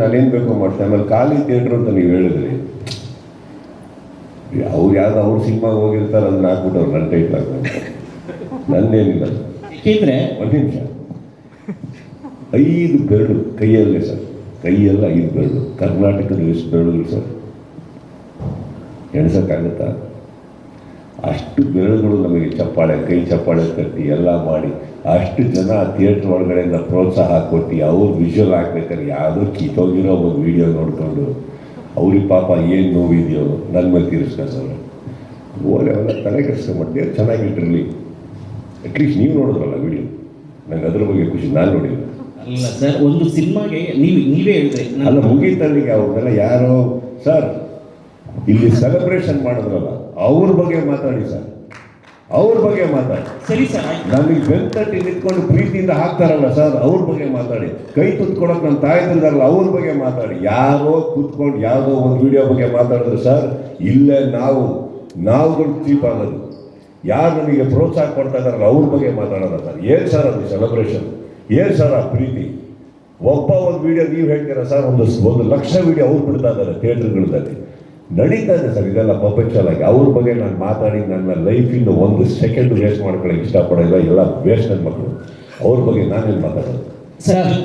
ನಾನೇನು ಬೇಕೋ ಮಾಡ್ತೇನೆ. ಆಮೇಲೆ ಖಾಲಿ ಥಿಯೇಟ್ರ್ ಅಂತ ನೀವು ಹೇಳಿದ್ರಿ, ಅವ್ರು ಯಾವ್ದು ಅವ್ರ ಸಿನಿಮಾಗೆ ಹೋಗಿರ್ತಾರೆ ಅಂದ್ರೆ ಹಾಕ್ಬಿಟ್ಟು ಅವ್ರು ನನ್ನ ಟೈಟ್ಲ್ ಹಾಕ್ತಾರೆ. ನಂದೇನಿಲ್ಲ ಏಕೆಂದ್ರೆ ಒಂದು ನಿಮಿಷ, 5 ಬೆರಳು ಕೈಯಲ್ಲೇ ಸರ್, ಕೈಯೆಲ್ಲ 5 ಬೆರಳು. ಕರ್ನಾಟಕದ ಎಷ್ಟು ಬೆರಳುಗಳು ಸರ್ ಎಣಿಸೋಕ್ಕಾಗುತ್ತಾ? ಅಷ್ಟು ಬೆರಳುಗಳು ನಮಗೆ ಚಪ್ಪಾಳೆ, ಕೈ ಚಪ್ಪಾಳೆ ಕಟ್ಟಿ ಎಲ್ಲ ಮಾಡಿ ಅಷ್ಟು ಜನ ಥಿಯೇಟ್ರ್ ಒಳಗಡೆಯಿಂದ ಪ್ರೋತ್ಸಾಹ ಕೊಟ್ಟು ಅವ್ರು ವಿಜುವಲ್ ಹಾಕ್ಬೇಕಾದ್ರೆ ಯಾವುದೋ ಕಿತ್ತೋಗಿರೋ ಒಂದು ವೀಡಿಯೋ ನೋಡಿಕೊಂಡು ಅವ್ರಿಗೆ ಪಾಪ ಏನು ನೋವಿದೆಯೋ ನನ್ನ ಮೇಲೆ ತೀರಿಸ್ಕೊಂಡ್ರೆ ಓಲೆ ಅವೆಲ್ಲ ತಲೆ ಕೆಡಿಸ್ಕೊಂಡ್ಬಿಟ್ಟು ಚೆನ್ನಾಗಿಟ್ಟಿರಲಿ. ಅಟ್ಲೀಸ್ಟ್ ನೀವು ನೋಡಿದ್ರಲ್ಲ ವೀಡಿಯೋ, ನಂಗೆ ಅದ್ರ ಬಗ್ಗೆ ಖುಷಿ. ನಾನು ನೋಡಿಲ್ಲ. ಅಲ್ಲ ಸರ್, ಒಂದು ಸಿನಿಮಾಗೆ ನೀವೇ ಹೇಳಿದ್ರಿ ಅಲ್ಲ ಮುಗೀತಲ್ಲಿಗೆ ಅವ್ರನ್ನೆಲ್ಲ ಯಾರೋ ಸರ್ ಇಲ್ಲಿ ಸೆಲೆಬ್ರೇಷನ್ ಮಾಡಿದ್ರಲ್ಲ ಅವ್ರ ಬಗ್ಗೆ ಮಾತಾಡಿ ಸರ್, ಅವ್ರ ಬಗ್ಗೆ ಮಾತಾಡಿ. ಸರಿ ಸರ್, ನಮಗೆ ಬೆಂತಟ್ಟಿ ನಿಂತ್ಕೊಂಡು ಪ್ರೀತಿಯಿಂದ ಹಾಕ್ತಾರಲ್ಲ ಸರ್, ಅವ್ರ ಬಗ್ಗೆ ಮಾತಾಡಿ. ಕೈ ತುತ್ಕೊಡೋಕೆ ನಮ್ಮ ತಾಯಿದ್ರಲ್ಲ ಅವ್ರ ಬಗ್ಗೆ ಮಾತಾಡಿ. ಯಾರೋ ಕೂತ್ಕೊಂಡು ಯಾವುದೋ ಒಂದು ವಿಡಿಯೋ ಬಗ್ಗೆ ಮಾತಾಡಿದ್ರೆ ಸರ್, ಇಲ್ಲೇ ನಾವುಗಳು ಚೀಪ್ ಆಗೋದು. ಯಾರು ನಮಗೆ ಪ್ರೋತ್ಸಾಹ ಕೊಡ್ತಾ ಇದ್ದಾರಲ್ಲ ಅವ್ರ ಬಗ್ಗೆ ಮಾತಾಡೋಣ ಸರ್. ಏನು ಸರ್ ಅದು ಸೆಲೆಬ್ರೇಷನ್? ಏನು ಸರ್ ಆ ಪ್ರೀತಿ? ಒಬ್ಬ ಒಂದು ವಿಡಿಯೋ ನೀವು ಹೇಳ್ತೀರಾ ಸರ್, ಒಂದು ಲಕ್ಷ ವಿಡಿಯೋ ಅವ್ರು ಬಿಡ್ತಾ ಇದ್ದಾರೆ ಥಿಯೇಟ್ರ್ಗಳಲ್ಲಿ. ನಡೀತಾ ಇದೆ ಸರ್ ಇದೆಲ್ಲ ಪರ್ಫೆಕ್ಚುಯಲ್ ಆಗಿ. ಅವ್ರ ಬಗ್ಗೆ ನಾನು ಮಾತಾಡಿ ನನ್ನ ಲೈಫಿಂದ 1 ಸೆಕೆಂಡ್ ವೇಸ್ಟ್ ಮಾಡ್ಕೊಳ್ಳೋಕೆ ಇಷ್ಟಪಡೋಲ್ಲ. ಎಲ್ಲ ವೇಸ್ಟ್ ನನ್ನ ಮಕ್ಕಳು. ಅವ್ರ ಬಗ್ಗೆ ನಾನೇನು ಮಾತಾಡೋದು ಸರ್?